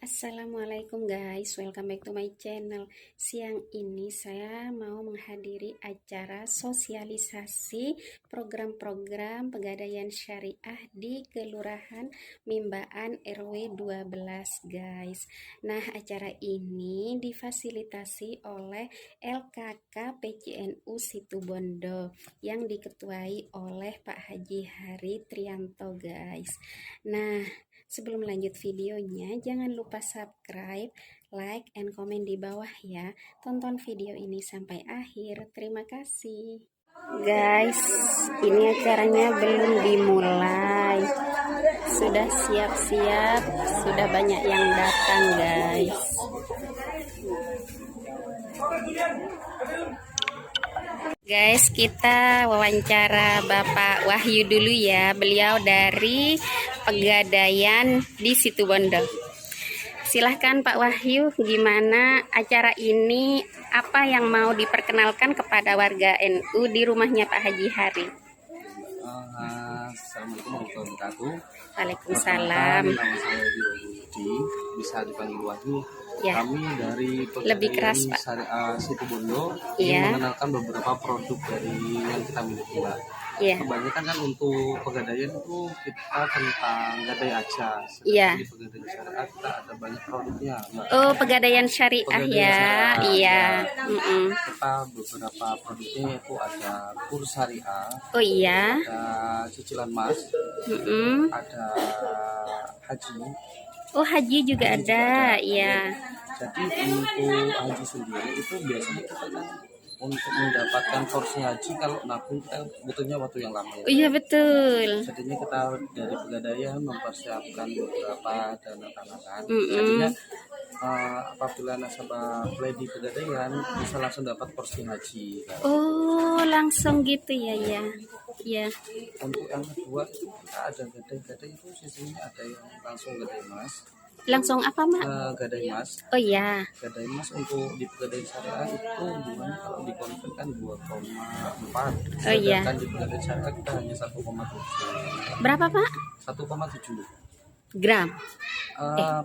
Assalamualaikum guys, welcome back to my channel. Siang ini saya mau menghadiri acara sosialisasi program-program Pegadaian Syariah di Kelurahan Mimbaan RW 12 guys. Nah, acara ini difasilitasi oleh LKK PCNU Situbondo yang diketuai oleh Pak Haji Hari Trianto guys. Nah, sebelum lanjut videonya, jangan lupa subscribe, like, and komen di bawah ya. Tonton video ini sampai akhir. Terima kasih. Guys, ini acaranya belum dimulai. Sudah siap-siap, sudah banyak yang datang guys. Guys, kita wawancara Bapak Wahyu dulu ya. Beliau dari Pegadaian di Situbondo. Silahkan Pak Wahyu, gimana acara ini? Apa yang mau diperkenalkan kepada warga NU di rumahnya Pak Haji Hari? Assalamualaikum warahmatullahi wabarakatuh. Waalaikumsalam. Nama saya Budi, bisa dipanggil Wahyu. Ya. Kami dari Lebih keras, Pak. Syariah Situbondo Iya. mengenalkan beberapa produk dari yang kita miliki, Mbak. Iya. Kebanyakan kan untuk pegadaian itu kita tentang gadai aja. Iya. Di Pegadaian Syariah kita ada banyak produknya, Mbak. Oh, Pegadaian Syariah Pegadaian ya. Syariah, Iya. ya. Kita beberapa produknya itu ada kurs syariah, Oh iya. ada cicilan mas, ada haji. Oh, haji juga ada. Iya. Jadi untuk haji sendiri itu biasanya kita kan untuk mendapatkan porsi haji, kalau nabung kita butuhnya waktu yang lama ya. Oh iya betul. Jadinya kita dari Pegadaian mempersiapkan beberapa dana tambahan. Jadinya apabila nasabah play di Pegadaian bisa langsung dapat porsi haji. Oh, langsung gitu ya, ya. Ya. Untuk yang kedua itu kita ada gadai itu sistemnya ada yang langsung gadai mas. Langsung apa, Mak? Gadai mas. Oh iya. Gadai mas untuk di Pegadaian Syariah itu bunganya kalau dikonvert kan 2,4. Oh iya. Sedangkan di Pegadaian Syariah kita hanya 1,7. Berapa, Pak? 1,7 Gram.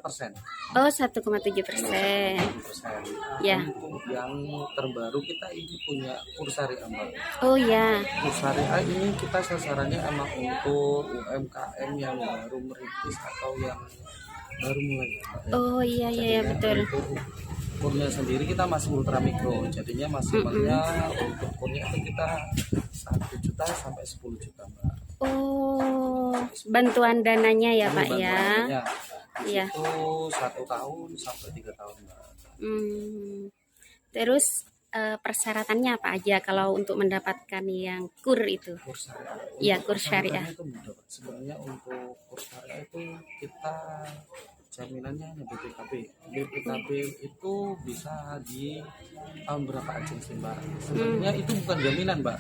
persen. Oh, 1,7%. Ya. Untuk yang terbaru kita ini punya kurs syariah, Mbak. Oh ya. Kurs syariah ini kita sasarannya emang untuk UMKM yang baru merintis atau yang baru mulai ya, Mbak. Oh iya iya ya, betul. Untuk kurnya sendiri kita masih ultra mikro, jadinya maksimalnya untuk kurnya itu kita 1 juta sampai 10 juta, Mbak. Oh, bantuan dananya ya, Pak ya. Iya. Itu 1 tahun sampai 3 tahun, Mbak. Terus persyaratannya apa aja kalau untuk mendapatkan yang kur itu? Kurs syariah. Iya, kurs syariah. Itu mudah, Pak. Sebenarnya untuk kurs syariah itu kita jaminannya hanya BPKB. BPKB itu bisa di tahun berapa aja sih, Mbak? Sebenarnya itu bukan jaminan, Mbak.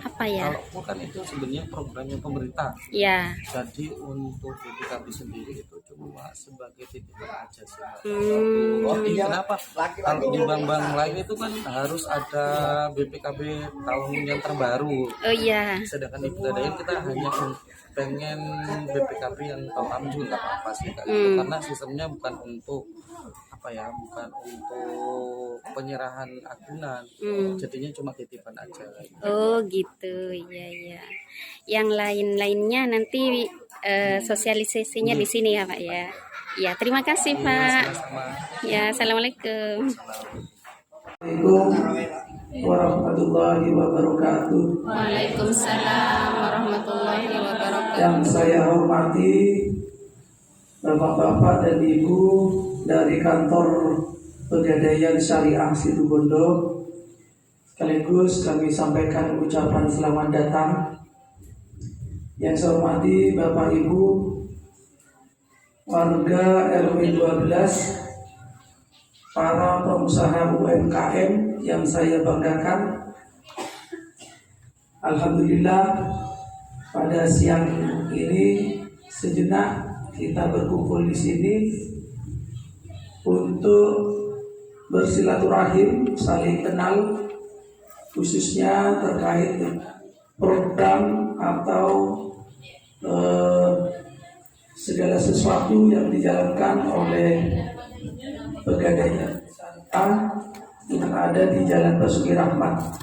Apa ya? Kalau kur kan itu sebenarnya programnya pemerintah. Ya. Jadi untuk BPKB sendiri itu cuma sebagai titipan aja sih, Mbak. Kenapa? Kalau di bank-bank lain itu kan harus ada BPKB tahun yang terbaru. Oh iya. Sedangkan di Pegadaian kita hanya pengen BPKB yang tahun lama juga nggak apa-apa sih, Kak. Karena sistemnya bukan untuk apa ya, bukan untuk penyerahan agunan, jadinya cuma titipan aja. Oh gitu, iya iya. Yang lain-lainnya nanti sosialisasinya di sini ya, Pak ya. Ya, terima kasih Pak. Sama-sama. Ya, assalamualaikum. Assalamualaikum warahmatullahi wabarakatuh. Waalaikumsalam warahmatullahi wabarakatuh. Yang saya hormati Bapak-bapak dan Ibu dari kantor Pegadaian Syariah Situbondo, sekaligus kami sampaikan ucapan selamat datang. Yang saya hormati Bapak Ibu warga RW 12, para pengusaha UMKM yang saya banggakan. Alhamdulillah pada siang ini sejenak kita berkumpul di sini untuk bersilaturahim, saling kenal, khususnya terkait program atau segala sesuatu yang dijalankan oleh Pegadaian yang ada di Jalan Basuki Rahmat.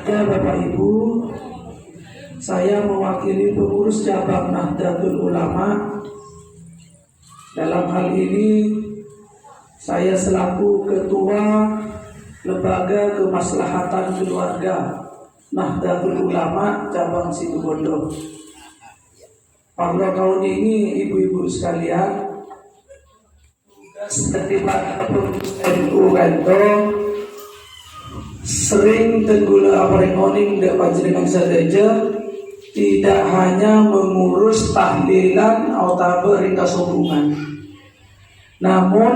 Ya Bapak Ibu, saya mewakili pengurus cabang Nahdlatul Ulama. Dalam hal ini saya selaku Ketua Lembaga Kemaslahatan Keluarga Nahdlatul Ulama cabang Situbondo. Pada tahun ini ibu-ibu sekalian, setiap NU kanto sering tenggula aparengoning dek panjenengan saja, tidak hanya mengurus tahlilan atau ringkas hubungan, namun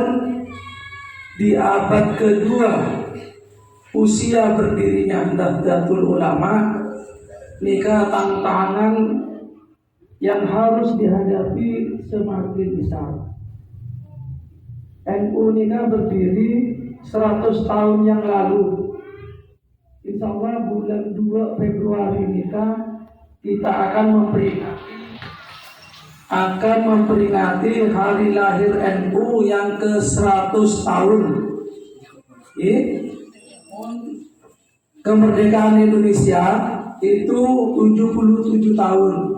di abad kedua usia berdirinya Nahdlatul Ulama, nikah tantangan yang harus dihadapi semakin besar. NU nikah berdiri 100 tahun yang lalu. Insya Allah bulan 2 Februari nikah kita akan memperingati hari lahir NU yang ke-100 tahun. Kemerdekaan Indonesia itu 77 tahun.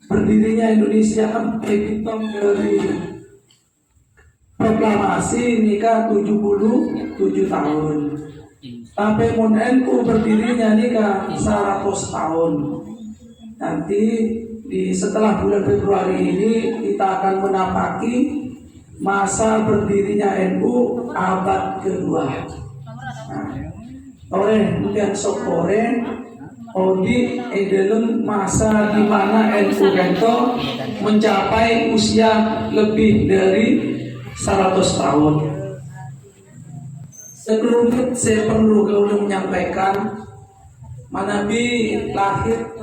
Berdirinya Indonesia terhitung dari proklamasi nikah 77 tahun. Tapi NU berdirinya nikah 100 tahun. Nanti setelah bulan Februari ini kita akan menapaki masa berdirinya NU abad kedua. Oleh kemudian sokore Odi dalam masa di mana NU Gento mencapai usia lebih dari 100 tahun. Sebelumnya saya perlu menyampaikan Manabi lahir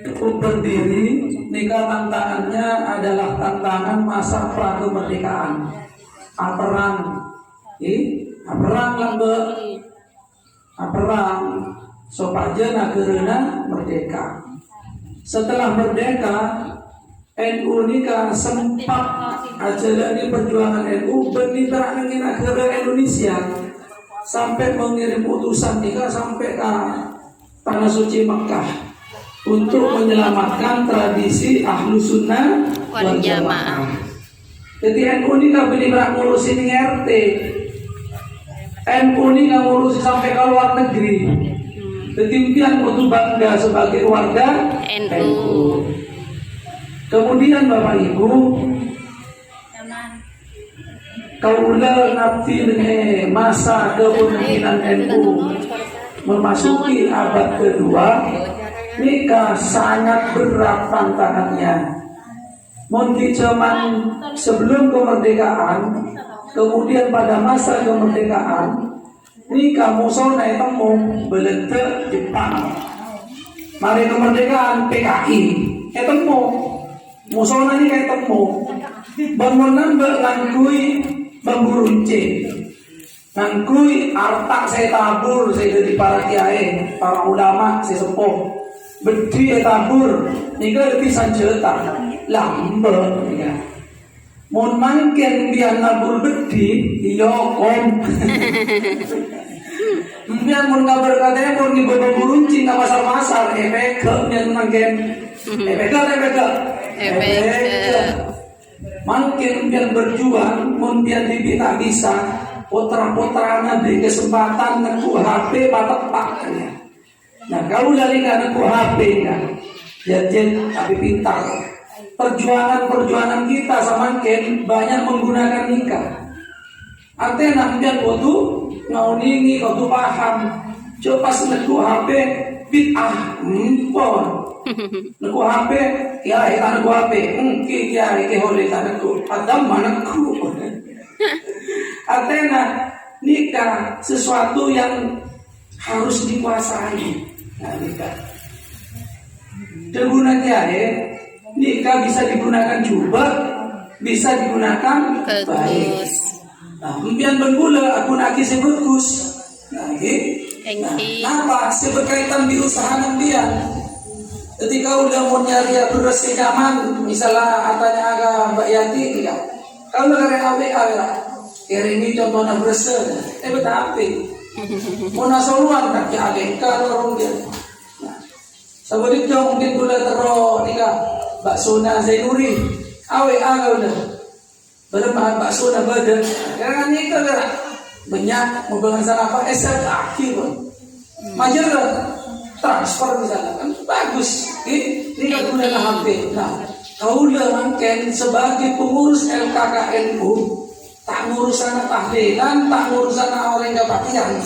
NU berdiri, nikah tantangannya adalah tantangan masa prakemerdekaan. Perang lambe, perang sopaja nagerena merdeka. Setelah merdeka, NU nikah sempat ajalani perjuangan NU bermitra dengan negara Indonesia sampai mengirim utusan nikah sampai ke tanah suci Mekah untuk menyelamatkan tradisi ahlu sunnah wal jamaah. Jadi NU nikah bermitra ngurusin RT, NU nikah ngurusin sampai ke luar negeri. Kemudian untuk bangga sebagai warga NU. Kemudian Bapak Ibu, kaula nafsi dengan masa kepemimpinan NU memasuki abad kedua, nikah sangat berat tantangannya. Mungkin zaman sebelum kemerdekaan, kemudian pada masa kemerdekaan, nikah musuh naik temu belente Jepang. Mari kemerdekaan PKI, temu. Musola ini kayak temu bangunan berlangkui bambu runcing, langkui artak saya tabur saya dari para kiai, para ulama saya sepuh bedi tabur nika lebih sanjeta lambe nika mon mangken biar nabur bedi iyo om biar mon kabar katanya mon di bambu runcing ke pasar efek biar mangken makin biar berjuang, biar tak bisa, putra-putranya beri kesempatan neku HP patek ya. Nah kalau dari neku HP kan, jadi tapi pintar. Perjuangan kita semakin banyak menggunakan nikah. Artinya biar waktu ngauningi, waktu paham. Coba pas neku HP bid'ah empon. Naku HP, kiai tak naku HP, kiai keholeh tak naku, padam manaku. Artinya nikah sesuatu yang harus dikuasai. Nah, nikah. Deguna kiai, nikah bisa digunakan juga, bisa digunakan baik. Nah, kemudian bergula aku nak kisi bagus. Nah, apa? Seberkaitan di usaha dia. Ketika udah mau nyari beras ke zaman, misalnya atanya agak Mbak Yati, ya, kalau udah karena AWA lah, ini contohnya beras, betapa? Mau nasoluan tak ya agak kalau orang dia. Sebenarnya mungkin udah terus nikah bakso Zainuri, AWA kau udah, berempat bakso badan, karena nikah kan banyak mobil sana apa, SRT pun, majer transfer misalnya kan bagus, ini kan udah HP. Nah, kau udah mungkin sebagai pengurus LKKNU tak ngurusan tahlilan, tak ngurusan orang kebaktian,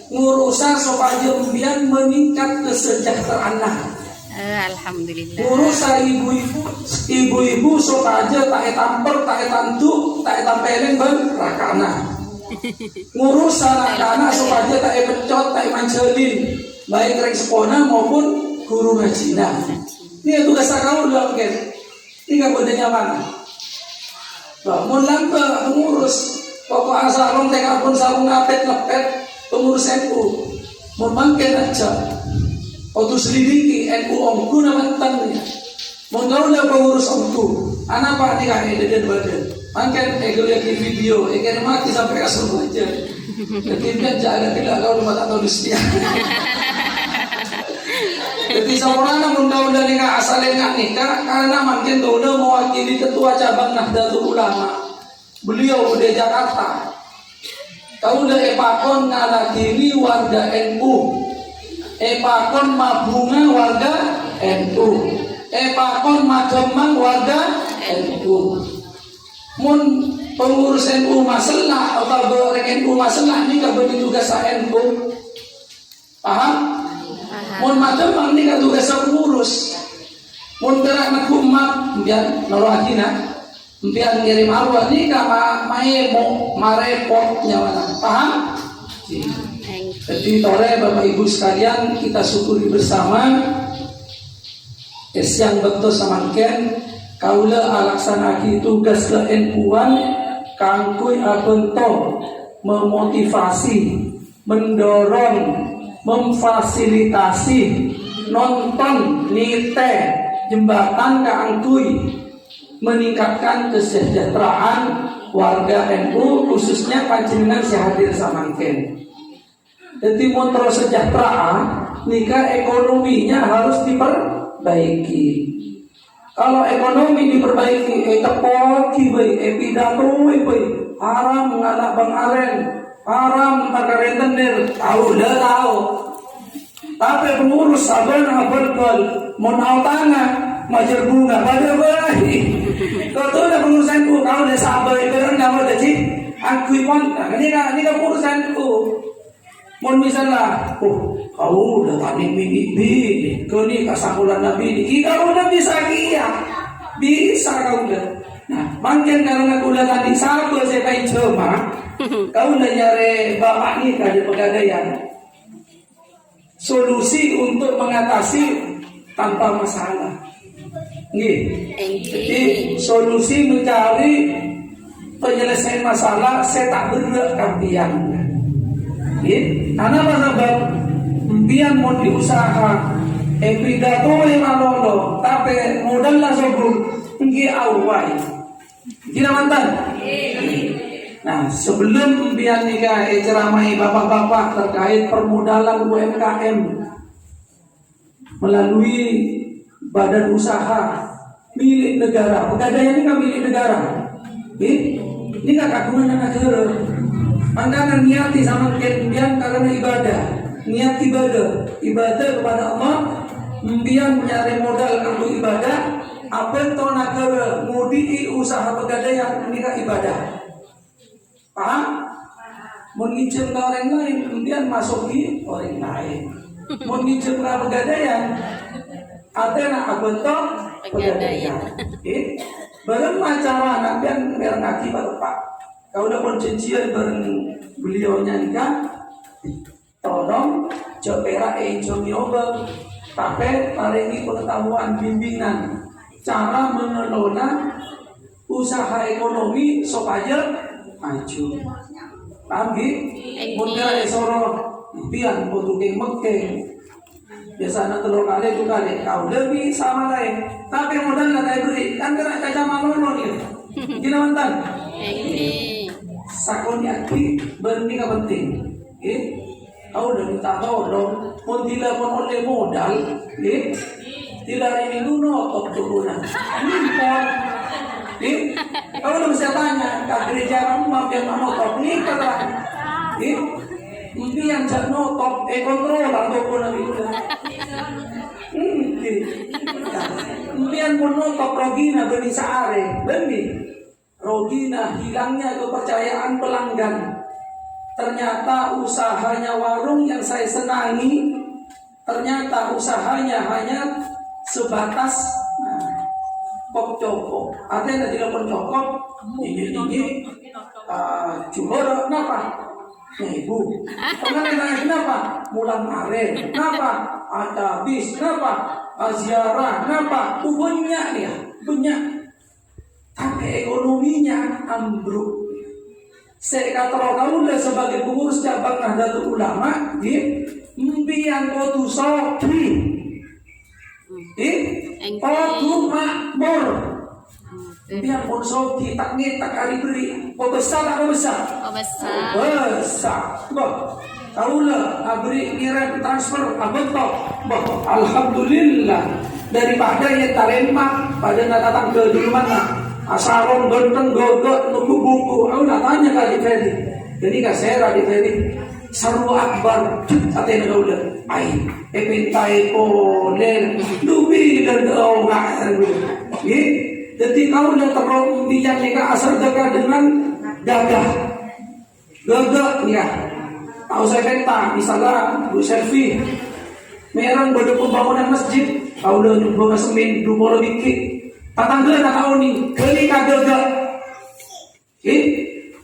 ngurusan supaya biar meningkat kesejahteraan. Alhamdulillah. Ngurusan ibu-ibu supaya tak tampar, tak tantu, tak tampelin berakana. Ngurusan anak-anak supaya tak pecot, tak mancelin, baik rekspona maupun guru ngajina. Ini tugas kau udah mungkin. Ini gak boleh nyaman. Mau lambat pengurus. Pokok asal orang tengah pun sarung ngapet lepet pengurus NU. Mau mangken aja. Waktu selidiki NU omku nama tentangnya. Mau tahu lah pengurus omku. Anak pak nikah dan badan. Mangken lihat di video. Kan mati sampai kasur aja. Kemudian jaga tidak kau rumah tak tahu dunia. Jadi seorang muda-muda nikah asalnya nggak nikah karena makin udah mewakili ketua cabang Nahdlatul Ulama. Beliau udah Jakarta. Kau udah epakon ngalakili warga NU. Epakon Mabunga warga NU. Epakon Magemang warga NU. Mun pengurus NU masalah atau goreng NU masalah ini kabeh tugas NU. Paham? Mun macam ini kan tugas pengurus. Mun gerak nak umat, biar nolongina, biar ngirim arwah ni kama maemo marepot nyawana. Paham? Jadi tore Bapak Ibu sekalian kita syukuri bersama. Yang betul samangken kaula alaksanaki tugas ke NU-an kangkui abento memotivasi, mendorong, memfasilitasi nonton nite jembatan keangkui meningkatkan kesejahteraan warga NU khususnya panjenengan sehadir samangken. Jadi motor sejahtera nikah ekonominya harus diperbaiki. Kalau ekonomi diperbaiki, tepoki baik, pidato baik, haram menganak bang aren, haram tak rentenir, tahu dah tahu. Tapi pengurus sabar berkol, mau tangan, majer bunga, pada berahi. Kau tu dah pengurusan tu, kau dah sabar, itu kan nama dah cik. Aku pun, ini kan pengurusan tu. Mau misalnya, kau dah tani bini, kau ni kasakulan nabi ni, kita udah bisa bisa kau dah. Nah, mungkin karena aku udah tadi sabar saya pakai cuma. Kau udah nyari bapak ni dari pegadaian solusi untuk mengatasi tanpa masalah. Jadi solusi mencari penyelesaian masalah saya tak bergerak kampian. Karena sebab impian mau diusaha, pidato yang malolo, tapi modal lah sebelum tinggi awal. Kita mantan. Nah, sebelum biar nikah ceramai bapak-bapak terkait permodalan UMKM melalui badan usaha milik negara. Pegadaian ini kan milik negara. Ini kan kagungan negara. Makanya niati sama kemudian karena ibadah, niat ibadah kepada Allah, kemudian mencari modal untuk ibadah. Apa itu negara mudi usaha pegadaian ini kan ibadah. Paham? Menginjil ke orang lain, kemudian masuk di orang lain. Menginjil ke pegadaian, artinya apa itu pegadaian. Barang cara nantian biar ngaki pak. Kau udah perjanjian bareng beliaunya nikah, tolong jopera jomioba, tapi paringi pengetahuan bimbingan cara mengelola usaha ekonomi supaya maju. Paham gitu? Mungkin esoro pian butuh mekeng. Biasanya telur kali itu kali kau lebih sama lain. Tapi modal nggak kayak beri. Kan kena caca malono nih. Gila mantan. Ini. Sakonya ki benih nggak penting. Kau udah minta tolong. Mau tidak pun oleh modal. Tidak ini dulu top dulu nah. Impor. Kau udah bisa tanya. Kak gereja kamu mampir mana top nih kata. Ini yang jatuh top kontrol atau pun lagi udah. Kemudian menotop Rogina beri saare, beri Rogina hilangnya kepercayaan pelanggan. Ternyata usahanya warung yang saya senangi, ternyata usahanya hanya sebatas kop cokok. Artinya tidak pun cokok, ini cuma kenapa? Ibu, kenapa? Mulan Maren, kenapa? Ada bis, kenapa? Ziarah, kenapa? Banyak dia, banyak. Tapi ekonominya ambruk. Saya kata kamu sebagai pengurus cabang Nahdlatul Ulama, impian kau tu sokri, kau tu makmur. Biar konsol kita tak hari beri. Kau besar tak kau besar? Oh besar. Besar. Kau lah beri kirim transfer bentok. Alhamdulillah. Daripada yang taremak pada nak datang ke dulu mana. Asaron genteng gogot nuku buku. Kau nak tanya kali Ferry. Jadi kasera di Ferry. Saru akbar. Katanya kau lah. Ay, pintai polen. Dubi dan kau nggak. Jadi kau udah terlalu bijak nikah asal jaga dengan gagah ya. Tahu saya kata misalnya Bu Selfie merang pada pembangunan masjid kau udah nyoba semen 20 bikit tatangga nak kau ni kali kagak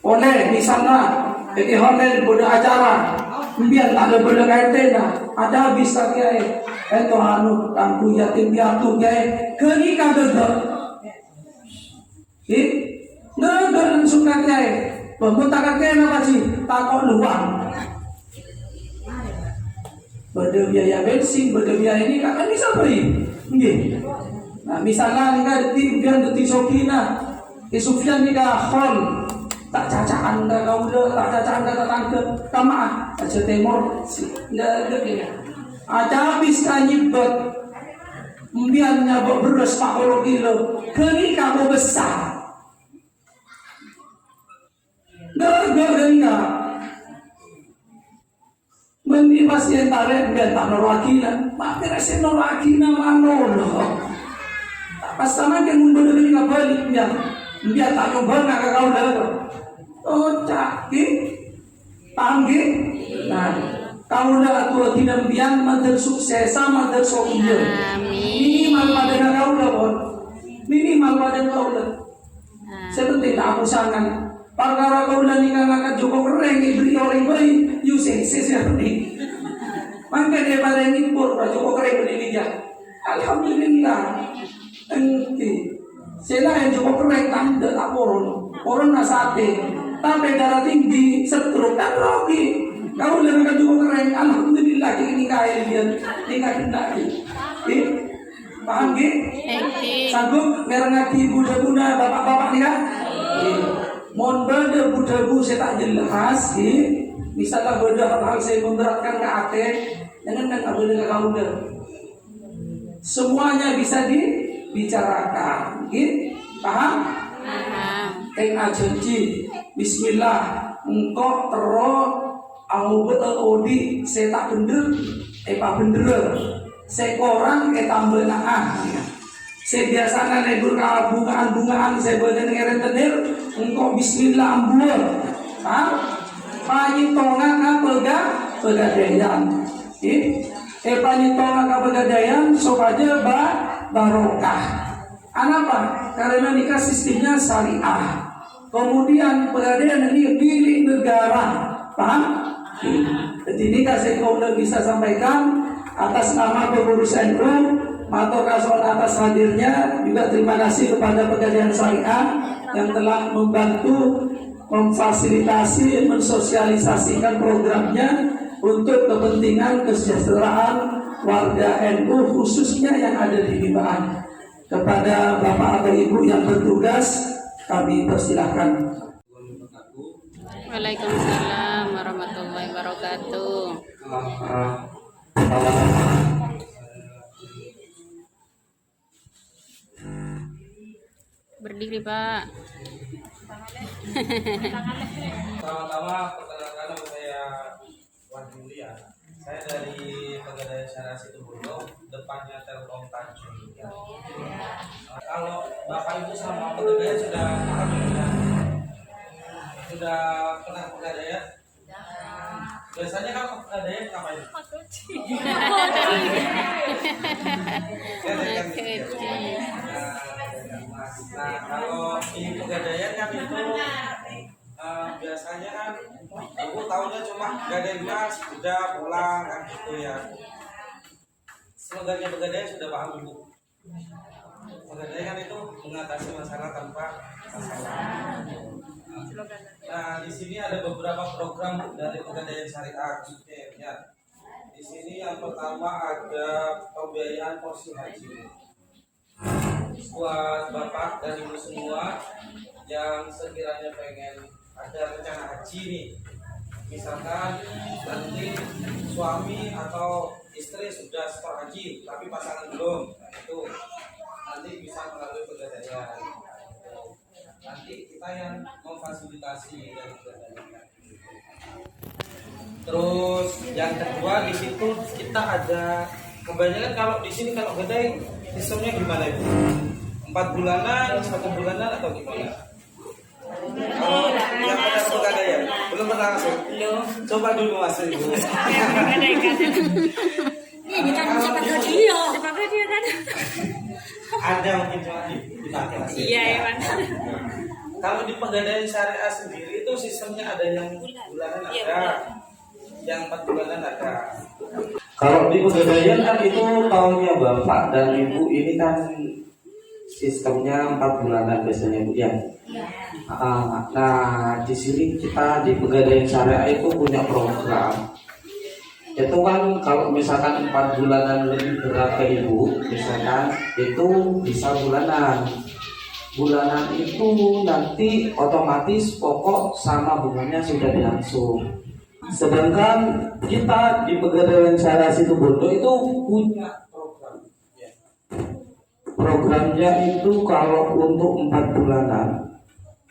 oleh misalnya hotel pada acara biar tak ada pada kaitena ada habis lagi itu anu tangku yatim piatu kali kagak nggak langsung kakek, pemuta kakek apa sih? Takut luang. Beda biaya bensin, beda biaya ini kan bisa beri. Nah misalnya ni kan detik sokina, Sufyan ni kan khol, tak cacaan dah kau dah, tak cacaan dah tangke, kama, aja temor, dah dia. Ada habis kanyibet, kemudian nyabak beras 40 kilo, kini kamu besar. Enggak. Mendi pasien tarik biar tak norwakina. Tapi rasa norwakina manolo. Pas sama kan mundur dari ngabalik biar tak nyoba nak kau dah. Oh cakap, panggil. Nah, kau dah tua tidak biar mantel sukses sama mantel sokil. Minimal pada kau dah pun. Minimal pada kau dah. Seperti tak aku sangat. Perkara kau dah nikah ngangkat Joko keren, beri orang baik, you say seperti. Maka dia pada impor, Joko keren beri dia. Alhamdulillah. Enti. Selain Joko keren tak orang nasate. Tapi darah tinggi, stroke dan rogi. Kau dah ngangkat Joko keren, alhamdulillah kita nikah dia, nikah tidak. Paham ke? Sanggup merengati budak-budak bapak-bapak nikah? Mohon benda budak-budak saya tak jelas. Misalnya benda hal saya memberatkan ke hati, jangan tak benda ke kau dah. Semuanya bisa dibicarakan. Paham? Tengah janji. Bismillah. Engkau terus au betul odi saya tak bener, pak bener. Saya korang tambah naah. Saya biasakan lebur bungaan saya baca dengan rentenir. Engkau bismillah ambur. Panyitongan ka pegadaian. Panyitongan ka pegadaian supaya barokah. Kenapa? Karena nikah sistemnya syariah. Kemudian pegadaian ini milik negara. Paham? Jadi nikah saya kau bisa sampaikan atas nama pengurus NU. Matur kasih atas hadirnya, juga terima kasih kepada Pegadaian Syariah yang telah membantu memfasilitasi, mensosialisasikan programnya untuk kepentingan kesejahteraan warga NU khususnya yang ada di Limbaan. Kepada Bapak atau Ibu yang bertugas, kami persilahkan. Waalaikumsalam warahmatullahi wabarakatuh. Berdiri, Pak. Pertama-tama perkenalkan nama saya Wan Julia. Saya dari Pegadaian Syariah Situbondo, depannya Telkom Tanjung. Kalau Bapak Ibu sama Pegadaian sudah paham ya? Sudah pernah Pegadaian? Biasanya kan Pegadaian ngapain? Nah, kalau di Pegadaian kan itu biasanya kan Ibu tahunya cuma Pegadaian Mas, udah pulang kan gitu ya. Slogannya Pegadaian sudah paham Ibu? Pegadaian kan itu mengatasi masalah tanpa masalah. Nah, di sini ada beberapa program dari Pegadaian Syariah ya. Di sini yang pertama ada pembiayaan porsi haji buat Bapak dan Ibu semua yang sekiranya pengen ada rencana haji nih. Misalkan nanti suami atau istri sudah setor haji tapi pasangan belum, nah, itu nanti bisa melalui Pegadaian. Nanti kita yang memfasilitasi dari Pegadaian. Terus yang kedua di situ kita ada kebanyakan kalau di sini kalau Pegadaian sistemnya gimana Ibu? 4 bulanan, 1 bulanan atau gimana? Kalau yang pernah Pegadaian belum pernah masuk? Belum. Coba dulu masuk Ibu. Ini kan siapa dia? Siapa dia kan? Ada mungkin cuma dipakai masih. Iya, Iwan. Kalau di Pegadaian Syariah sendiri itu sistemnya ada yang bulanan ada, yang 4 bulanan ada. Kalau di Pegadaian kan itu tahunnya Bapak dan Ibu ini kan sistemnya 4 bulanan biasanya Bu ya. Nah di sini kita di Pegadaian Syariah itu punya program. Itu kan kalau misalkan 4 bulanan lebih berat ke Ibu, misalkan itu bisa bulanan. Bulanan itu nanti otomatis pokok sama bunganya sudah dilangsung. Sedangkan kita di Pegadaian Syariah Situbondo itu punya program. Programnya itu kalau untuk 4 bulanan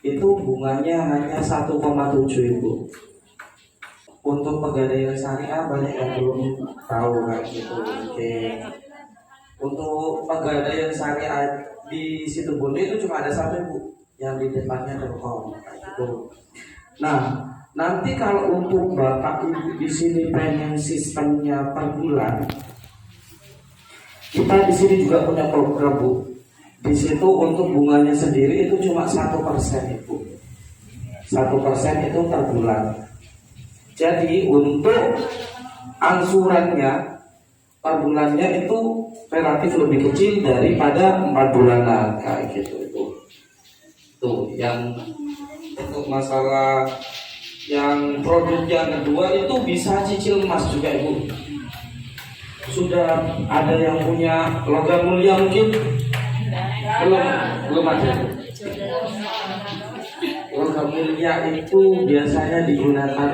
itu bunganya hanya 1,7 Ibu. Untuk Pegadaian Syariah banyak yang belum tahu kan gitu. Oke. Untuk Pegadaian Syariah di Situbondo itu cuma ada 1 Ibu, yang di depannya Telkom gitu. Nah, nanti kalau untuk Bapak Ibu di sini pengen sistemnya per bulan, kita di sini juga punya program Bu. Di situ untuk bunganya sendiri itu cuma 1% Ibu. 1% itu per bulan. Jadi untuk angsurannya per bulannya itu relatif lebih kecil daripada 4 bulanan kayak gitu itu. Tuh yang untuk masalah yang produk yang kedua itu bisa cicil emas juga Ibu. Sudah ada yang punya logam mulia mungkin? Belum ada. Logam mulia itu biasanya digunakan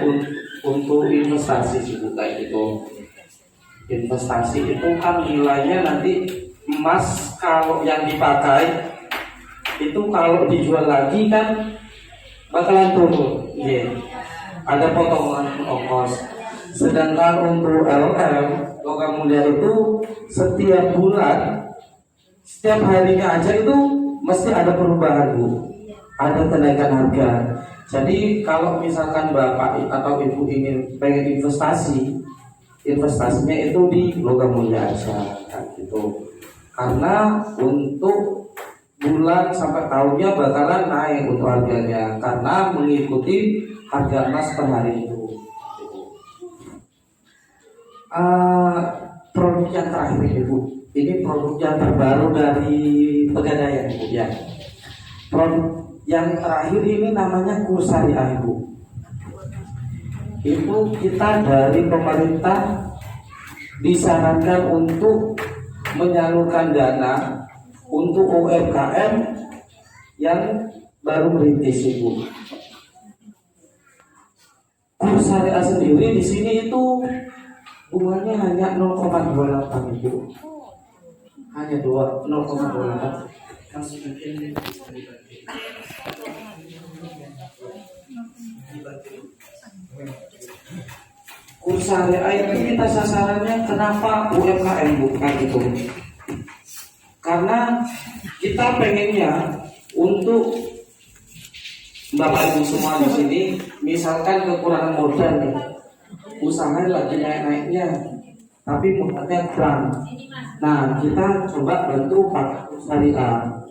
untuk investasi sih Bu kayak gitu. Investasi itu kan nilainya nanti emas kalau yang dipakai itu kalau dijual lagi kan bakalan turun, yeah. Ada potongan ongkos. Sedangkan untuk LM logam mulia itu setiap bulan, setiap harinya aja itu mesti ada perubahan Bu, ada kenaikan harga. Jadi kalau misalkan Bapak atau Ibu ingin pengen investasinya itu di logam mulia aja kan gitu. Karena untuk bulan sampai tahunnya bakalan naik untuk harganya karena mengikuti harga emas per hari itu. Produk yang terakhir Ibu, ini produk yang terbaru dari Pegadaian Ibu ya. Produk yang terakhir ini namanya Kursariah Ibu. Itu kita dari pemerintah disarankan untuk menyalurkan dana untuk UMKM yang baru merintis Ibu. Kurs syariah sendiri di sini itu bunganya hanya 0,28 Ibu. Hanya 0,28. Kurs syariah itu kita sasarannya kenapa UMKM bukan itu? Karena kita pengennya untuk Bapak Ibu semua di sini, misalkan kekurangan modal nih, usaha lagi naik-naiknya, tapi modalnya kurang. Nah, kita coba bantu Pak Syariah.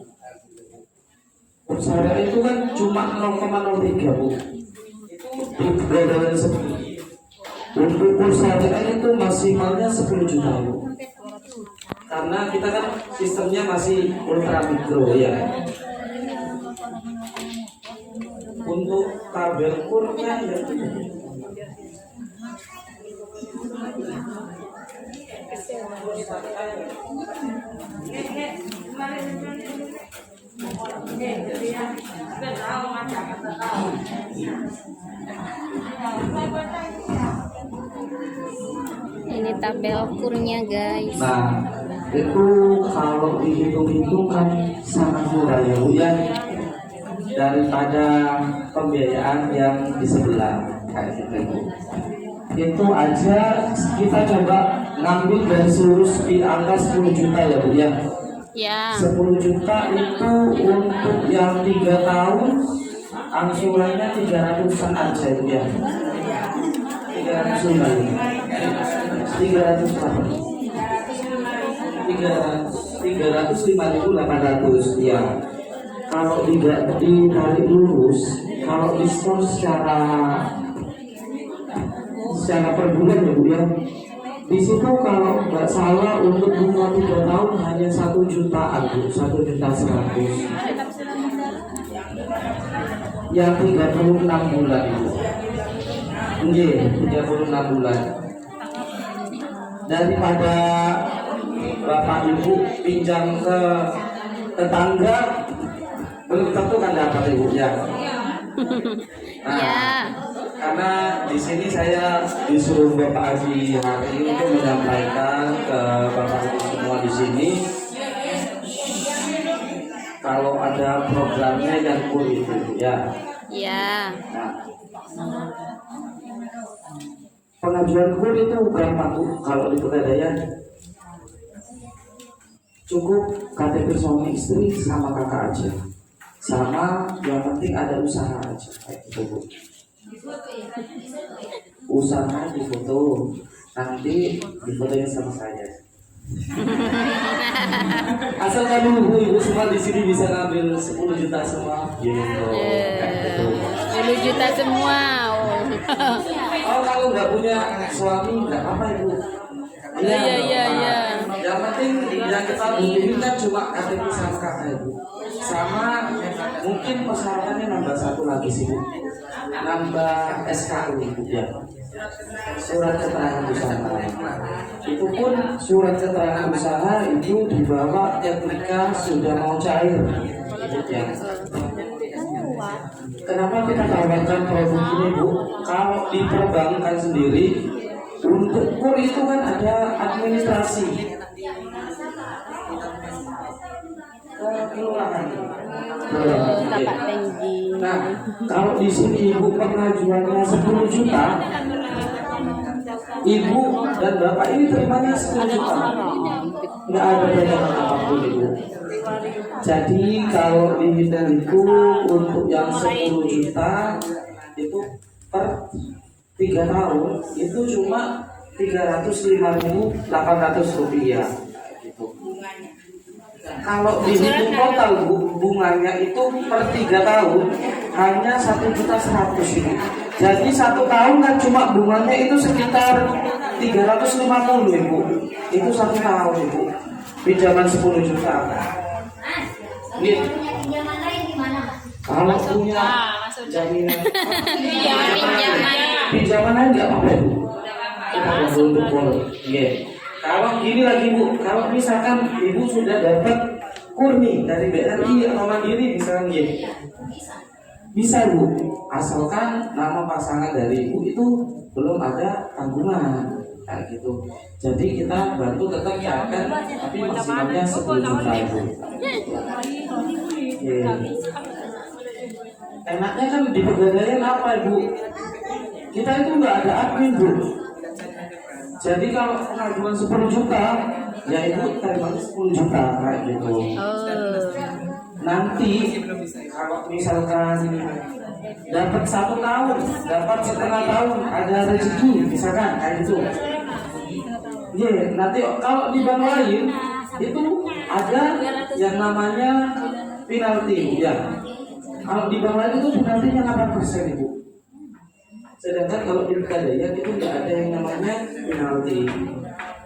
Syariah itu kan cuma 0,03 Bu. Itu perbedaan seperti untuk kurs syariah itu maksimalnya 10 juta Bu. Karena kita kan sistemnya masih ultra mikro ya. Untuk tabel kurnya ya. Ini tabel kurnya guys. Nah, itu kalau dihitung-hitung kan sangat murah ya Bu ya, daripada pembiayaan yang di sebelah kayak gitu Bu. Itu aja kita coba ngambil dari seluruh angka 10 juta ya Bu ya. Ya. 10 juta itu untuk yang 3 tahun angsurannya 300-an aja Bu ya. 300 305.800 ya. Kalau tidak ditarik lurus, kalau diskon secara per bulan ya Bu ya. Di situ kalau nggak salah untuk bunga 3 tahun hanya 1 jutaan Bu, 1.100.000. Yang 36 bulan Bu. Iya, 36 bulan. Daripada Bapak Ibu pinjam ke tetangga, belum tentu kan dapat Ibu ya. Nah, Ya. karena di sini saya disuruh Bapak Haji hari ini untuk menyampaikan ke Bapak Ibu semua di sini kalau ada programnya yang kur itu ya. Ya. Nah, pengajuan kur itu berapa Bu kalau di Pegadaian? Cukup KTP suami istri sama kakak aja, sama yang penting ada usaha aja kayak gitu Bu. Usaha difoto, nanti difotonya sama saya. Asal kan ibu semua di sini bisa ngambil 10 juta semua gitu. Kayak gitu. 10 juta semua. Oh kalau nggak punya suami nggak apa Ibu. Iya. Yang penting yang kita butuhin kan cuma KTP sama kakak Ibu. Sama mungkin persyaratannya nambah satu lagi sih Bu. Nambah SKU Ibu ya. Surat keterangan usaha. Itu pun surat keterangan usaha itu dibawa ketika sudah mau cair. Itu ya. Kenapa kita tawarkan produk ini Bu? Kalau di perbankan sendiri untuk kur itu kan ada administrasi kelurahan. Bapak Tenggi. Nah, kalau di sini Ibu pengajuannya 10 juta, Ibu dan Bapak ini terimanya 10 juta. Nggak ada bayaran apapun Ibu. Jadi kalau dihitung itu untuk yang 10 juta itu per 3 tahun itu cuma 305.800 rupiah. Kalau dihitung total bunganya itu per 3 tahun hanya 1.100.000 ini. Jadi 1 tahun kan cuma bunganya itu sekitar 350 Ibu. Itu 1 tahun Ibu. Pinjaman 10 juta. Nih. Kalau punya jaminan pinjaman aja nggak apa-apa Ibu. Kita untuk boleh. Kalau gini lagi Bu, kalau misalkan Ibu sudah dapat kurni dari BRI atau Mandiri misalkan gini, bisa Bu, asalkan nama pasangan dari Ibu itu belum ada tanggungan kayak gitu. Jadi kita bantu tetap cairkan, tapi maksimalnya 10 juta Ibu. Enaknya kan di pegadaian apa Ibu? Kita itu nggak ada admin Bu. Jadi kalau pengajuan 10 juta, ya Ibu terima 10 juta kayak gitu. Nanti kalau misalkan dapat 1 tahun, dapat setengah tahun, ada rezeki misalkan kayak gitu. Nanti kalau di bank lain itu ada yang namanya penalti ya. Kalau di bank lain itu penaltinya 8% Ibu. Sedangkan kalau di Pegadaian itu nggak ada yang namanya penalti.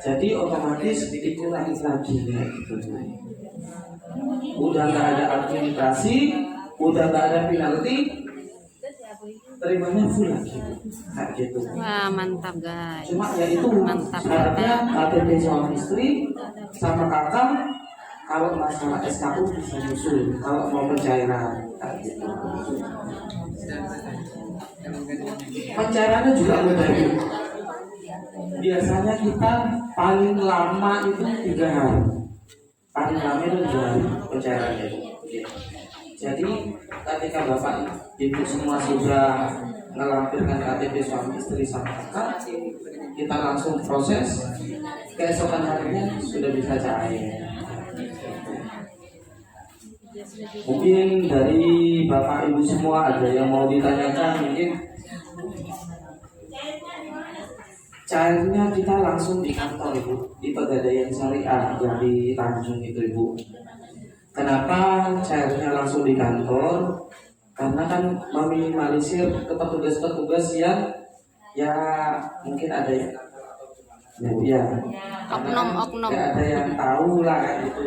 Jadi otomatis dikurangi lagi ya, gitu. Udah nggak ada administrasi, udah nggak ada penalti, terimanya full lagi, kayak gitu. Wah, mantap guys. Cuma ya itu syaratnya KTP suami istri sama kakak. Kalau masalah SKU bisa nyusul. Kalau mau pencairan, kayak gitu. Pencairannya juga mudah. Biasanya kita paling lama itu 3 hari. Paling lama itu 2 hari pencairannya. Jadi ketika Bapak Ibu semua sudah melampirkan KTP suami istri sama kakak, kita langsung proses. Keesokan harinya sudah bisa cair. Mungkin dari Bapak Ibu semua ada yang mau ditanyakan mungkin. Cairnya kita langsung di kantor Ibu, di Pegadaian Syariah yang di Tanjung itu Ibu. Kenapa cairnya langsung di kantor? Karena kan meminimalisir ke petugas-petugas yang ya mungkin ada yang ya oknum ya, ada yang tahu lah kayak gitu.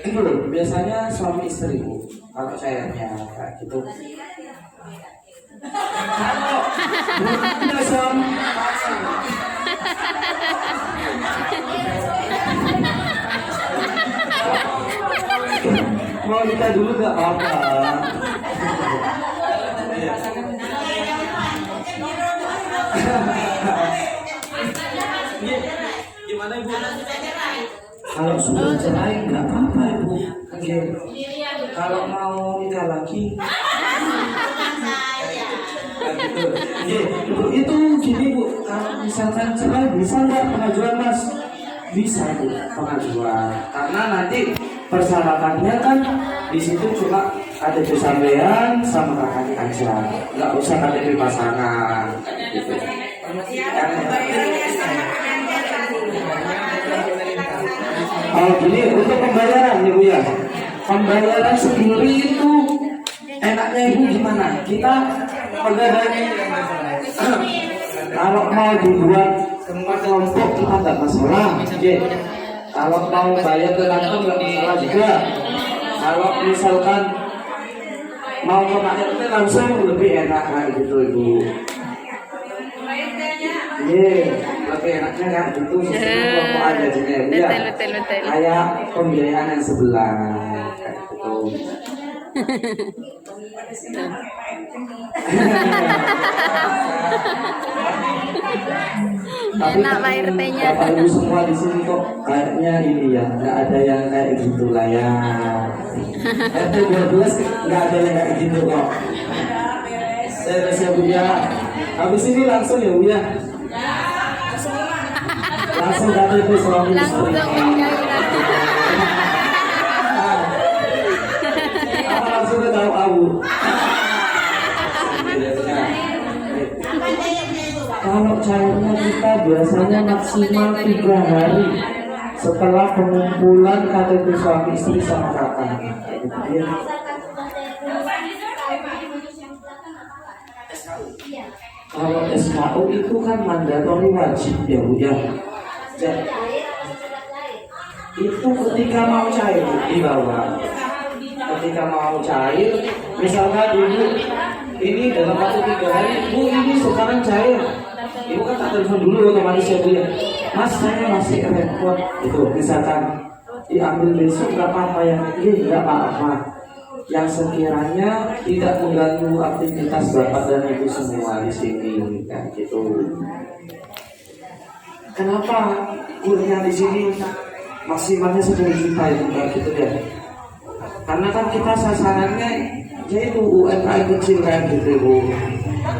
Itu biasanya suami istri Bu, kalau cairnya kayak gitu. Kalau suami mau nikah dulu gak apa-apa. Gimana Ibu? Kalau sudah cerai nggak apa-apa Ibu. Kalau mau nikah lagi, Ibu itu gini Bu. Kalau misalkan cerai bisa nggak pengajuan Mas? Bisa Bu pengajuan. Karena nanti persyaratannya kan di situ cuma KTP sampean sama kakaknya aja, nggak usah KTP pasangan. Gitu. Oh gini untuk pembayaran Ibu ya. Pembayaran sendiri itu enaknya Ibu gimana? Kita Pegadaian kalau mau dibuat kelompok kita nggak masalah. Kalau mau bayar ke kantor nggak masalah juga. Kalau misalkan mau ke KTP langsung lebih enak kayak gitu Ibu. Lebih enaknya kayak gitu sistemnya kelompok aja juga ya. Kayak pembiayaan yang sebelah kayak gitu. Tapi enak Pak RT-nya. Bapak Ibu semua di sini kok kayaknya ini ya, nggak ada yang kayak gitu lah ya. RT 12 nggak ada yang kayak gitu kok. Saya siap Bu ya. Habis ini langsung ya Bu ya. Langsung KTP suami istri. Apa langsung ke tahu Abu? Kalau cairnya kita biasanya maksimal 3 hari setelah pengumpulan KTP suami istri sama kakak. Kalau SKU itu kan mandatori wajib ya Bu ya. Itu ketika mau cair di bawah. Ketika mau cair, misalnya Ibu ini dalam waktu 3 hari, Bu ini sekarang cair. Ibu kan tak telepon dulu otomatis ya Bu ya. Mas saya masih repot itu misalkan diambil besok nggak apa-apa ya, ini nggak apa-apa. Yang sekiranya tidak mengganggu aktivitas Bapak dan Ibu semua di sini kan gitu. Kenapa kuliah di sini maksimalnya 10 juta itu kan gitu ya? Karena kan kita sasarannya yaitu UMKM kecil kan gitu Bu.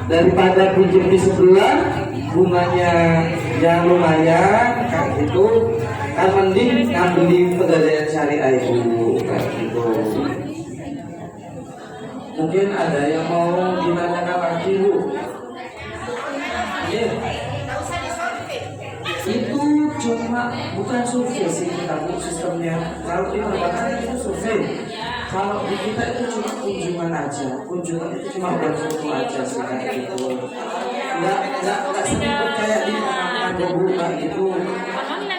Daripada pinjam di sebelah bunganya yang lumayan kayak gitu, kan mending ngambil pegadaian syariah Bu kayak gitu. Mungkin ada yang mau ditanyakan lagi Bu? Itu cuma bukan survei sih kita Bu sistemnya. Kalau di perbankan itu survei. Kalau di kita itu cuma kunjungan aja. Kunjungan itu cuma buat foto aja sih kayak gitu. Nggak sedikit kayak di ada Bu kayak gitu.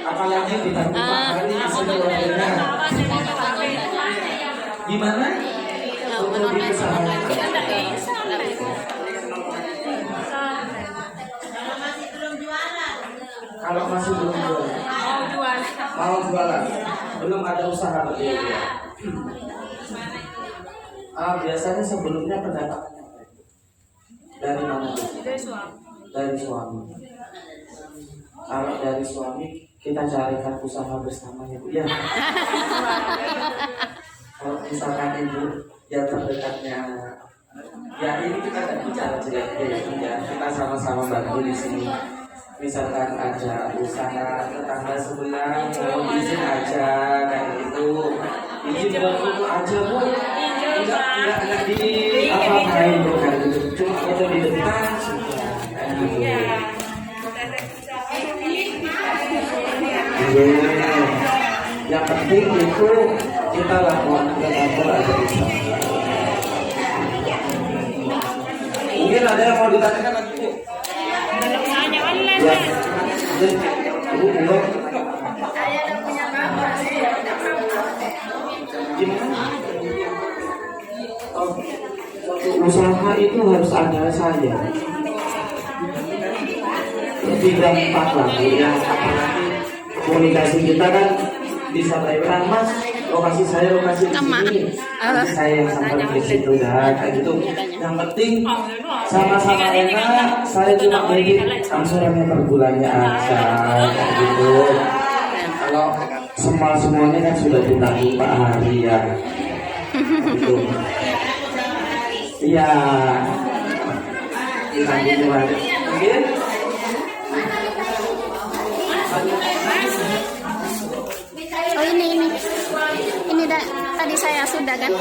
Apalagi kita 4 hari sebelumnya. Gimana? Untuk diusahakan. Kalau masih belum jualan, mau jualan, belum ada usaha berarti ya. Biasanya sebelumnya pendapatannya dari mana? Dari suami. Kalau dari suami kita carikan usaha bersamanya Bu ya. Kalau misalkan Ibu yang terdekatnya, ya ini kita akan bicara jelek ya, kita sama-sama bantu di sini. Misalkan ada usaha tetangga sebelah, mau izin aja kayak gitu, izin buat foto aja Bu, enggak di apa-apain Bu kayak gitu, cuma foto di depan sudah kayak gitu. Yang penting itu kita lakukan ke kantor aja bisa. Mungkin ada yang mau ditanyakan lagi Bu? Ya, Bu, belum. Gimana? Usaha itu harus ada saya. Lebih gampang lah ya, apalagi komunikasi kita kan disampaikan Mas, lokasi saya lokasi di sini, nanti saya yang sampai di situ dah kayak gitu. Yang penting sama-sama enak, saya cuma bagi angsurannya per bulannya aja kayak gitu. Kalau semuanya kan sudah ditanggung Pak Hari ya, gitu. Iya, ditanggung gimana? Mungkin. Oh ini tadi saya sudah kan.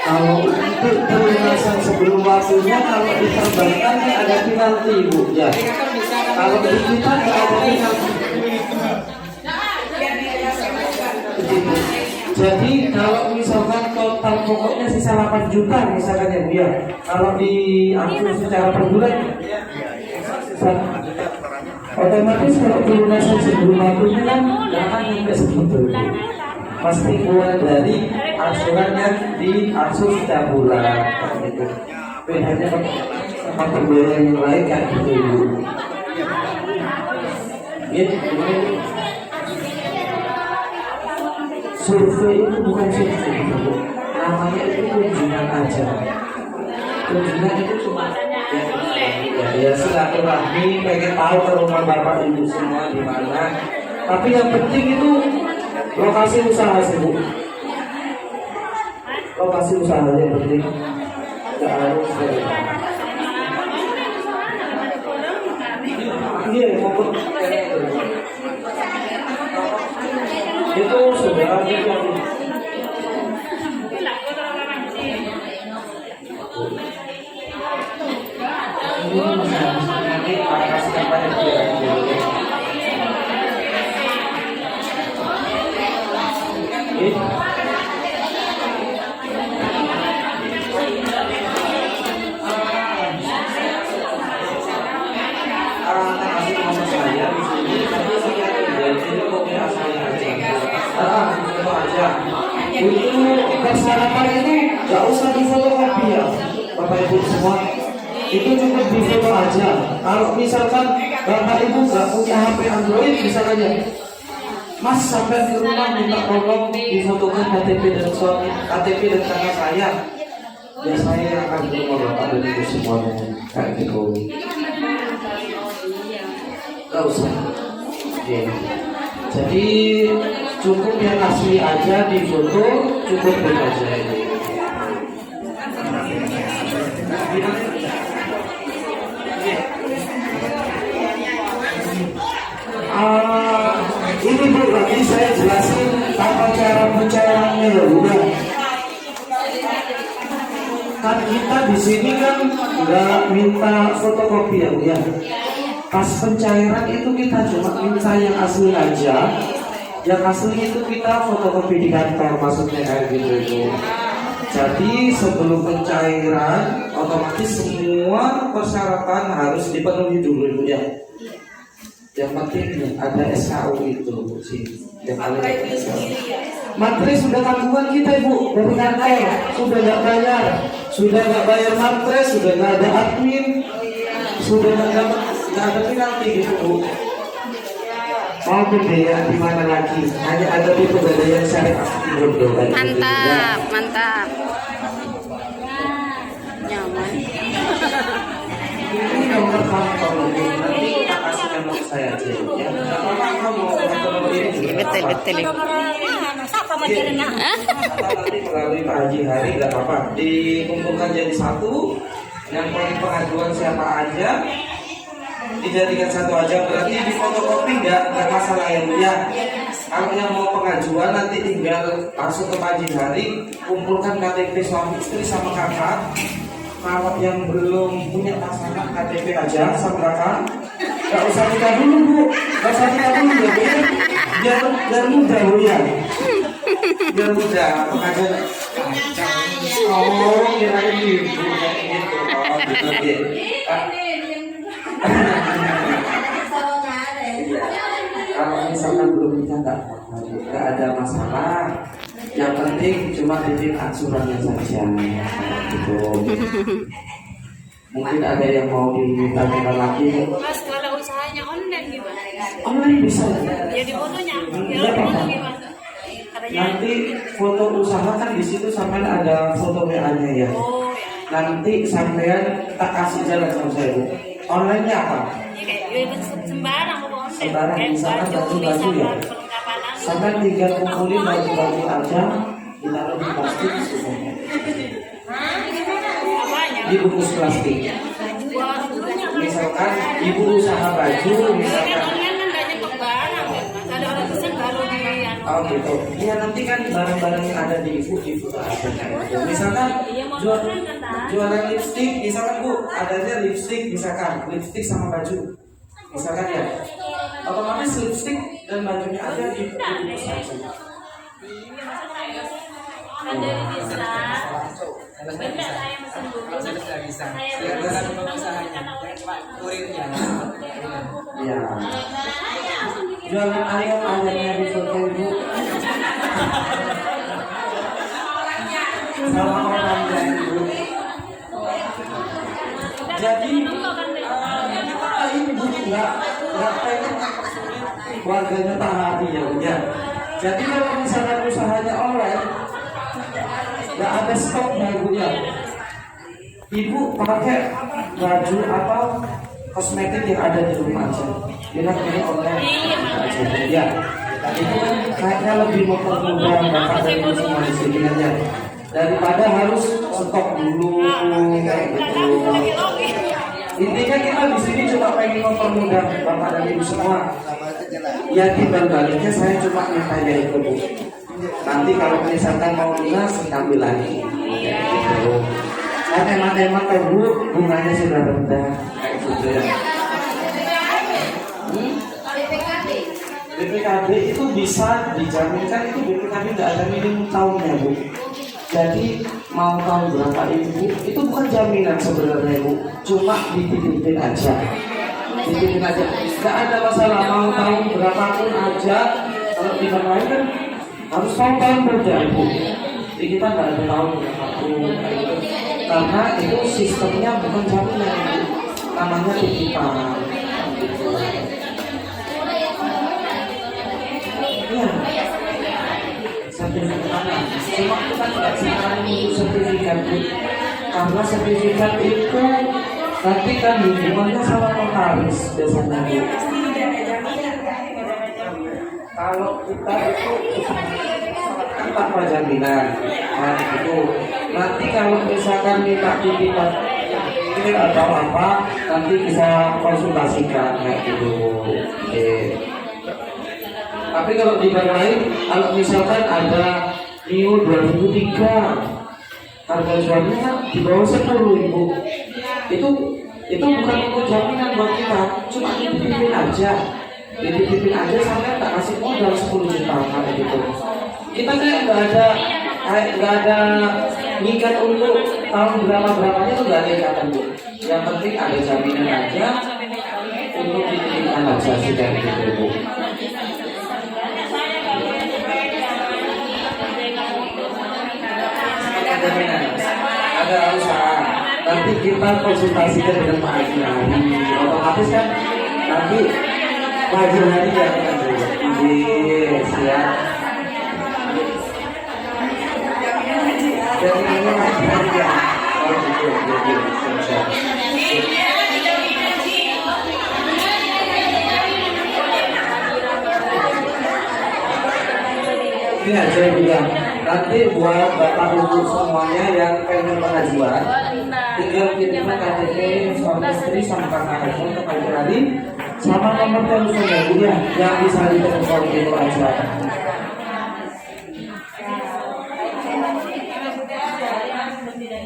Kalau untuk pelunasan sebelum waktunya, kalau di perbankan ada penalti Bu ya. Kalau di kita nggak ada penalti. Jadi kalau misalkan total pokoknya sisa 8 juta misalkan ya Bu ya. Kalau diatur secara per bulan, otomatis kalau pelunasan sebelum waktunya kan nggak akan sampai segitu. Pasti mulai dari angsuran yang diangsur setiap bulan gitu. Bedanya sama pembayaran yang lain kan gitu. Survei itu bukan survei, namanya itu kunjungan aja. Kunjungan itu cuma ya silaturahmi, pengen tahu ke rumah Bapak Ibu semua di mana. Tapi yang penting itu lokasi usaha sih Bu. Lokasi usaha yang penting. Nggak harus iya, itu sudah gitu. Nanti kasih pada dia. Itu persyaratan itu Gak usah difotokopi ya Bapak Ibu semua, itu cukup difoto aja. Kalau misalkan Bapak Ibu nggak punya HP Android, bisa aja Mas sampai di rumah minta tolong difotokan KTP dan suami, KTP dan kakak saya. Ya saya akan nomor Bapak dan Ibu semuanya kayak gitu. Gak usah. Oke. Jadi cukup yang asli aja difoto, cukup aja ini. Ini Bu, lagi saya jelasin tata cara pencairannya ya udah. Kan kita di sini kan nggak minta fotokopi ya Bu ya. Pas pencairan itu kita cuma minta yang asli aja. Yang asli itu kita fotokopi di kantor, maksudnya kayak gitu Bu. Jadi sebelum pencairan otomatis semua persyaratan harus dipenuhi dulu Bu ya. Yang penting ada SKU itu sih. Materi sudah tanggungan kita Ibu dari kantor, sudah nggak bayar materi, sudah nggak ada admin, sudah nggak ada penalti gitu Bu. Mau biaya di mana lagi? Hanya ada di Pegadaian Syariah Bondo. Mantap. Nyaman. Ini nomor kantor nanti kita kasih nomor saya aja ya. Nomor ini juga. Betul. Siapa materinya? Nanti melalui Pak Haji Hari nggak apa-apa. Dikumpulkan jadi satu. Yang paling pengaduan siapa aja dijadikan satu aja, berarti di fotokopi nggak masalah ya. Kalau yang mau pengajuan nanti tinggal langsung ke Pak Haji Hari, kumpulkan KTP suami istri sama kakak. Kalau yang belum punya pasangan KTP aja sama kakak, nggak usah nikah dulu Bu, nggak usah nikah dulu ya Bu, biar mudah Bu ya, biar mudah pengajuan. Oh kirain gitu, oh gitu. Kalau misalkan belum nikah nggak ada masalah. Yang penting cuma titip ansurannya saja gitu. Mungkin ada yang mau ditanyakan lagi. Mas, kalau usahanya online gimana? Online bisa. Ya di fotonya. Ya, apa? Nanti foto usaha kan di situ sampai ada foto WA-nya ya. Oh ya. Nanti sampean tak kasih jalan sama saya Bu. Online-nya apa? Ya kayak sembarang online. Sembarang, Kayak misalkan baju ya. perlengkapan Sampai tinggal kumpulin baju-baju aja, ditaruh di plastik semuanya. apanya? Dibungkus plastik. Misalkan ibu usaha baju, misalkan. Online kan banyak barang ya, Mas. Ada orang pesen baru di Oh gitu. Iya nanti kan barang-barang yang ada di ibu aja kayak gitu. Misalkan jualan lipstik, misalkan Bu, adanya lipstik, misalkan lipstik sama baju, misalkan ya. Otomatis lipstik dan bajunya ada di bungkus aja. kan dari bisa. Benda saya pesen dulu. Iya. Jualan ayam-ayamnya di foto Ibu. Sama orangnya Ibu. Jadi kita ini Bu nggak pengen warganya taati ya Bu ya. Jadi kalau misalnya usahanya online, nggak ada stoknya Bu ya. Ibu pakai baju atau kosmetik yang ada di rumah aja. Bilang ini online aja ya. Itu kan kayaknya lebih mempermudah Bapak dan Ibu semua di sini aja. Daripada harus stok dulu kayak gitu. Intinya kita di sini cuma pengen mempermudah Bapak dan Ibu semua. Ya timbal baliknya saya cuma minta ya itu Bu. Nanti kalau misalkan mau lunas ambil lagi. Gitu. Saya tema-tema ke Bu, bunganya sudah rendah kayak gitu ya. BPKB itu bisa dijaminkan, itu BPKB tidak ada minimum tahunnya Bu. Jadi mau tahu berapa Ibu, itu bukan jaminan sebenarnya Bu, cuma dititipin aja. Dititipin aja, nggak ada masalah, mau tahu berapapun aja. Kalau tidak lain kan harus tahu tahun kerja Ibu. Jadi kita nggak ada tahu berapa. tabung gitu. Karena itu sistemnya bukan jaminan, namanya titipan. Iya, sertifikat. Cuma kita tidak sekarang itu sertifikat Bu. Karena sertifikat itu nanti kan hubungannya sama notaris biasanya Bu. Kalau kita itu tanpa jaminan, nah itu nanti kalau misalkan minta titipan ini atau apa, nanti bisa konsultasikan kayak gitu. Tapi kalau di bank lain, kalau misalkan ada Mio 2003 harga jualnya di bawah 10.000, itu bukan untuk jaminan buat kita, cuma dititipin aja sampai tak kasih modal 10 juta kayak gitu. Kita kayak nggak ada ngikat untuk tahun berapanya itu nggak ada ikatan Bu. Yang penting ada jaminan aja untuk dititipkan aja sih kayak gitu Bu. Ada usaha, nanti kita konsultasikan dengan Pak Haji Hari, otomatis kan nanti Pak Haji Hari ya kita dulu. Siap. Jadi ini Pak Haji Hari ya. Oh gitu. Ini aja bilang. Nanti buat Bapak Ibu semuanya yang pengen pengajuan, tinggal kirimkan KTP suami istri sama kakak aja ke Pak Haji sama nomor teleponnya Bu ya, yang bisa ditelepon itu aja.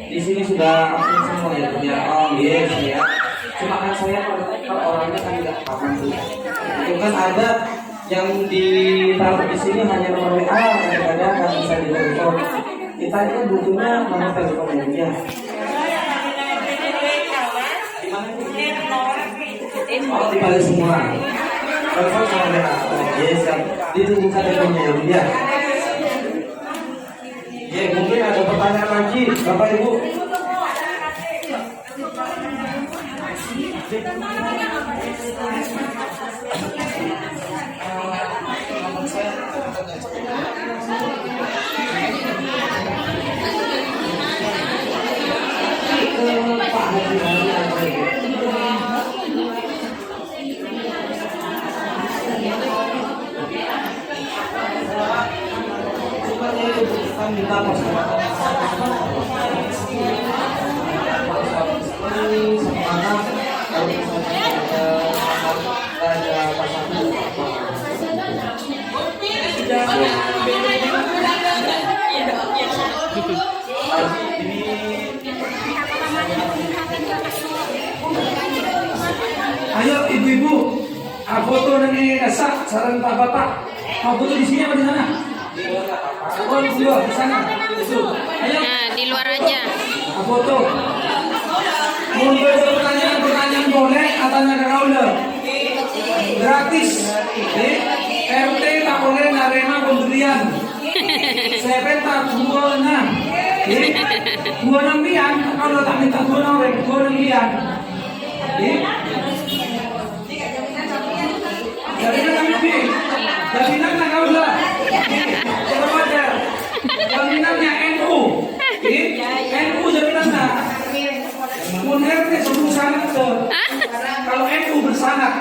Di sini sudah semua ya Bu ya. Oh yes ya. Cuma kan saya kalau orangnya kan nggak paham Bu. Itu kan ada yang ditaruh di sini hanya nomor WA, kadang-kadang nggak bisa ditelepon. Kita itu butuhnya nomor teleponnya ya. Oh dibalik semua. Telepon sama WA. Yes, ditunggu teleponnya ya. Ya mungkin ada pertanyaan lagi, Bapak Ibu. Minta ayo ibu-ibu, foto dengan kasak sarang Pak Bapak. Foto di sini apa di sana? Oh di luar, di sana. Itu. Ayo. Nah, di luar aja. Foto. Mau pertanyaan boleh, katanya ke Kaula. Gratis. RT tak boleh narema pemberian. Sepen tak buana. Buana pian, kalau tak minta buana pian. Jaminannya Kaula. Jaminannya NU. NU jaminannya. RT sebelum sangat kalau NU bersangat.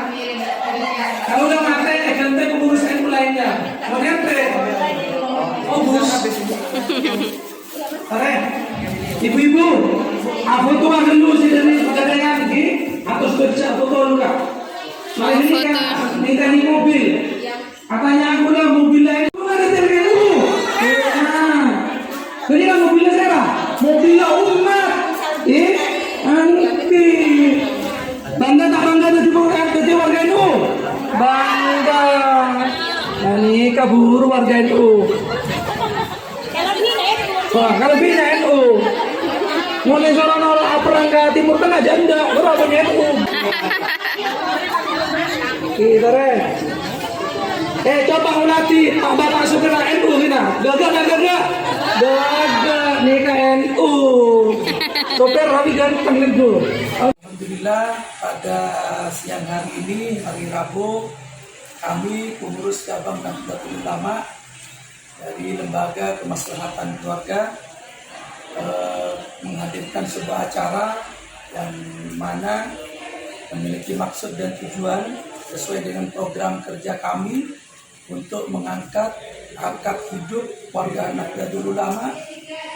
Kalau udah mati, ganti pengurus NU lainnya. RT. Oh bus. Ibu-ibu, aku tuh dulu sih dari pegangan di atau kerja foto dulu kak. Nah ini kan nikah di mobil. Katanya aku lah mobil lain. Aku ada telepon dulu. Jadi kan mobilnya siapa? Mobilnya umat. Nanti bangga tak bangga jadi warga NU? Bangga. Nah ini kabur warga NU. Wah kalau bina NU. Mulai seorang orang Perangka Timur Tengah janda berapa NU? Kita coba ulati Pak Bapak segera NU kita. Gagal. Nih ke NU. ganteng nego. Alhamdulillah pada siang hari ini, hari Rabu, kami pengurus cabang Nahdlatul Ulama dari Lembaga Kemaslahatan Keluarga menghadirkan sebuah acara yang mana memiliki maksud dan tujuan sesuai dengan program kerja kami untuk mengangkat harkat hidup warga Nahdlatul Ulama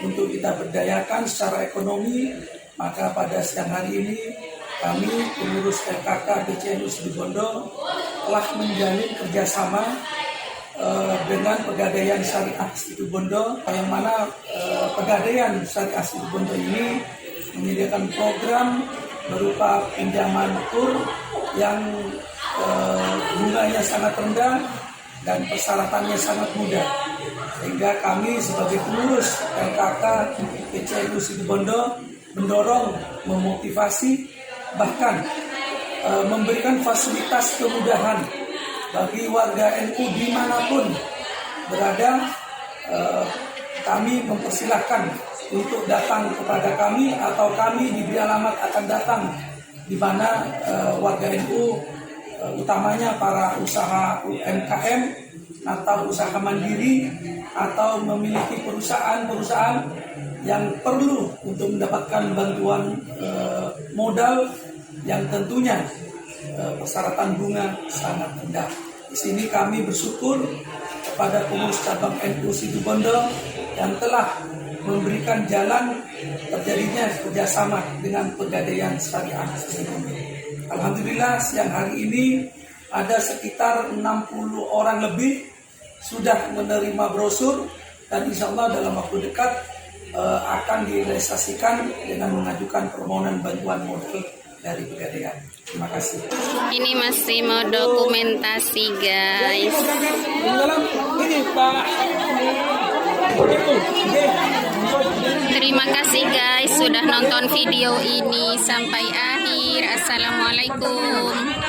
untuk kita berdayakan secara ekonomi. Maka pada siang hari ini kami pengurus PKK BCNU Situbondo telah menjalin kerjasama dengan Pegadaian Syariah Situbondo, yang mana Pegadaian Syariah Situbondo ini menyediakan program berupa pinjaman kur yang bunganya sangat rendah dan persyaratannya sangat mudah, sehingga kami sebagai pengurus PKK BCNU Situbondo mendorong, memotivasi, bahkan memberikan fasilitas kemudahan bagi warga NU dimanapun berada. Kami mempersilahkan untuk datang kepada kami, atau kami diberi alamat akan datang di mana warga NU, utamanya para usaha UMKM atau usaha mandiri atau memiliki perusahaan-perusahaan yang perlu untuk mendapatkan bantuan modal yang tentunya persyaratan bunga sangat rendah. Di sini kami bersyukur kepada pengurus cabang NU Situbondo yang telah memberikan jalan terjadinya kerjasama dengan Pegadaian Syariah Situbondo. Alhamdulillah siang hari ini ada sekitar 60 orang lebih sudah menerima brosur, dan insya Allah dalam waktu dekat akan direalisasikan dengan mengajukan permohonan bantuan modal dari Pegadaian. Terima kasih. Ini masih mau dokumentasi, guys. Terima kasih guys sudah nonton video ini sampai akhir. Assalamualaikum.